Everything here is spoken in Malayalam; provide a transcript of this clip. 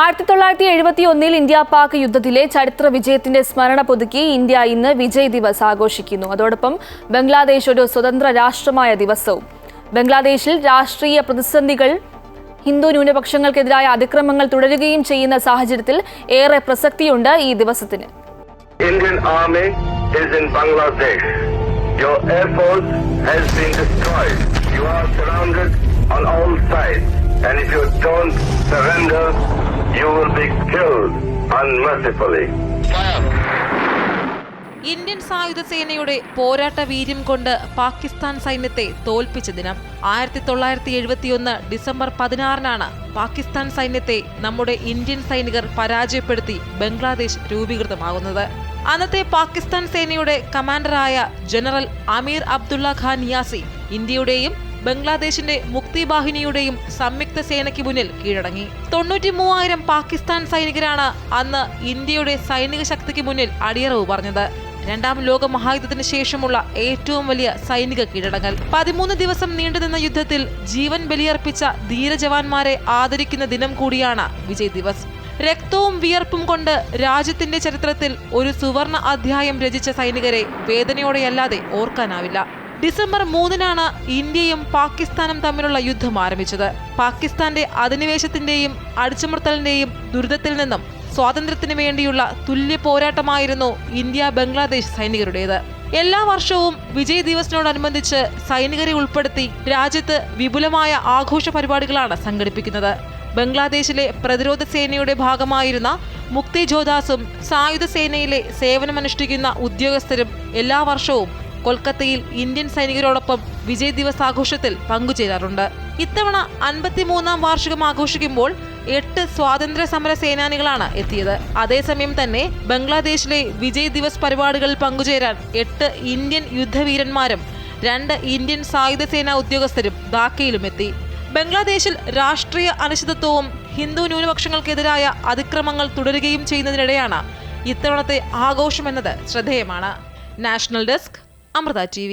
1971 ഇന്ത്യ പാക് യുദ്ധത്തിലെ ചരിത്ര വിജയത്തിന്റെ സ്മരണ പുതുക്കി ഇന്ത്യ ഇന്ന് വിജയ് ദിവസ് ആഘോഷിക്കുന്നു. അതോടൊപ്പം ബംഗ്ലാദേശ് ഒരു സ്വതന്ത്ര രാഷ്ട്രമായ ദിവസവും. ബംഗ്ലാദേശിൽ രാഷ്ട്രീയ പ്രതിസന്ധികൾ, ഹിന്ദു ന്യൂനപക്ഷങ്ങൾക്കെതിരായ അതിക്രമങ്ങൾ തുടരുകയും ചെയ്യുന്ന സാഹചര്യത്തിൽ ഏറെ പ്രസക്തിയുണ്ട് ഈ ദിവസത്തിന്. Indian Army is in Bangladesh. Your air force has been destroyed. You are surrounded on all sides. And if you don't surrender, you will be killed unmercifully. Indian സായുധ സേനയുടെ പോരാട്ട വീര്യം കൊണ്ട് പാകിസ്ഥാൻ സൈന്യത്തെ തോൽപ്പിച്ച ദിനം 1971 ഡിസംബർ 16-നാണ് പാകിസ്ഥാൻ സൈന്യത്തെ നമ്മുടെ ഇന്ത്യൻ സൈനികർ പരാജയപ്പെടുത്തി ബംഗ്ലാദേശ് രൂപീകൃതമാകുന്നത്. അന്നത്തെ പാകിസ്ഥാൻ സേനയുടെ കമാൻഡറായ ജനറൽ അമീർ അബ്ദുള്ള ഖാൻ നിയാസി ഇന്ത്യയുടെയും ബംഗ്ലാദേശിന്റെ മുക്തി ബാഹിനിയുടെയും സംയുക്ത സേനയ്ക്ക് മുന്നിൽ കീഴടങ്ങി. 93,000 പാകിസ്ഥാൻ സൈനികരാണ് അന്ന് ഇന്ത്യയുടെ സൈനിക ശക്തിക്ക് മുന്നിൽ അടിയറവ് പറഞ്ഞത്. രണ്ടാം ലോക മഹായുദ്ധത്തിന് ശേഷമുള്ള ഏറ്റവും വലിയ സൈനിക കീഴടങ്ങൽ. 13 ദിവസം നീണ്ടുനിന്ന യുദ്ധത്തിൽ ജീവൻ ബലിയർപ്പിച്ച ധീരജവാന്മാരെ ആദരിക്കുന്ന ദിനം കൂടിയാണ് വിജയ് ദിവസ്. രക്തവും വിയർപ്പും കൊണ്ട് രാജ്യത്തിന്റെ ചരിത്രത്തിൽ ഒരു സുവർണ അധ്യായം രചിച്ച സൈനികരെ വേദനയോടെയല്ലാതെ ഓർക്കാനാവില്ല. ഡിസംബർ 3-നാണ് ഇന്ത്യയും പാകിസ്ഥാനും തമ്മിലുള്ള യുദ്ധം ആരംഭിച്ചത്. പാകിസ്ഥാന്റെ അധിനിവേശത്തിന്റെയും അടിച്ചമർത്തലിന്റെയും ദുരിതത്തിൽ നിന്നും സ്വാതന്ത്ര്യത്തിന് വേണ്ടിയുള്ള തുല്യ പോരാട്ടമായിരുന്നു ഇന്ത്യ ബംഗ്ലാദേശ് സൈനികരുടേത്. എല്ലാ വർഷവും വിജയ് ദിവസിനോടനുബന്ധിച്ച് സൈനികരെ ഉൾപ്പെടുത്തി രാജ്യത്ത് വിപുലമായ ആഘോഷ പരിപാടികളാണ് സംഘടിപ്പിക്കുന്നത്. ബംഗ്ലാദേശിലെ പ്രതിരോധ സേനയുടെ ഭാഗമായിരുന്ന മുക്തി ജോധാസും സായുധ സേനയിലെ സേവനമനുഷ്ഠിക്കുന്ന ഉദ്യോഗസ്ഥരും എല്ലാ വർഷവും കൊൽക്കത്തയിൽ ഇന്ത്യൻ സൈനികരോടൊപ്പം വിജയ് ദിവസ് ആഘോഷത്തിൽ പങ്കുചേരാറുണ്ട്. ഇത്തവണ 53-ാം വാർഷികം ആഘോഷിക്കുമ്പോൾ 8 സ്വാതന്ത്ര്യ സമര സേനാനികളാണ് എത്തിയത്. അതേസമയം തന്നെ ബംഗ്ലാദേശിലെ വിജയ് ദിവസ് പരിപാടികളിൽ പങ്കുചേരാൻ 8 ഇന്ത്യൻ യുദ്ധവീരന്മാരും 2 ഇന്ത്യൻ സായുധ സേനാ ഉദ്യോഗസ്ഥരും ധാക്കയിലും എത്തി. ബംഗ്ലാദേശിൽ രാഷ്ട്രീയ അനിശ്ചിതത്വവും ഹിന്ദു ന്യൂനപക്ഷങ്ങൾക്കെതിരായ അതിക്രമങ്ങൾ തുടരുകയും ചെയ്യുന്നതിനിടെയാണ് ഇത്തവണത്തെ ആഘോഷമെന്നത് ശ്രദ്ധേയമാണ്. National desk, Amrita TV.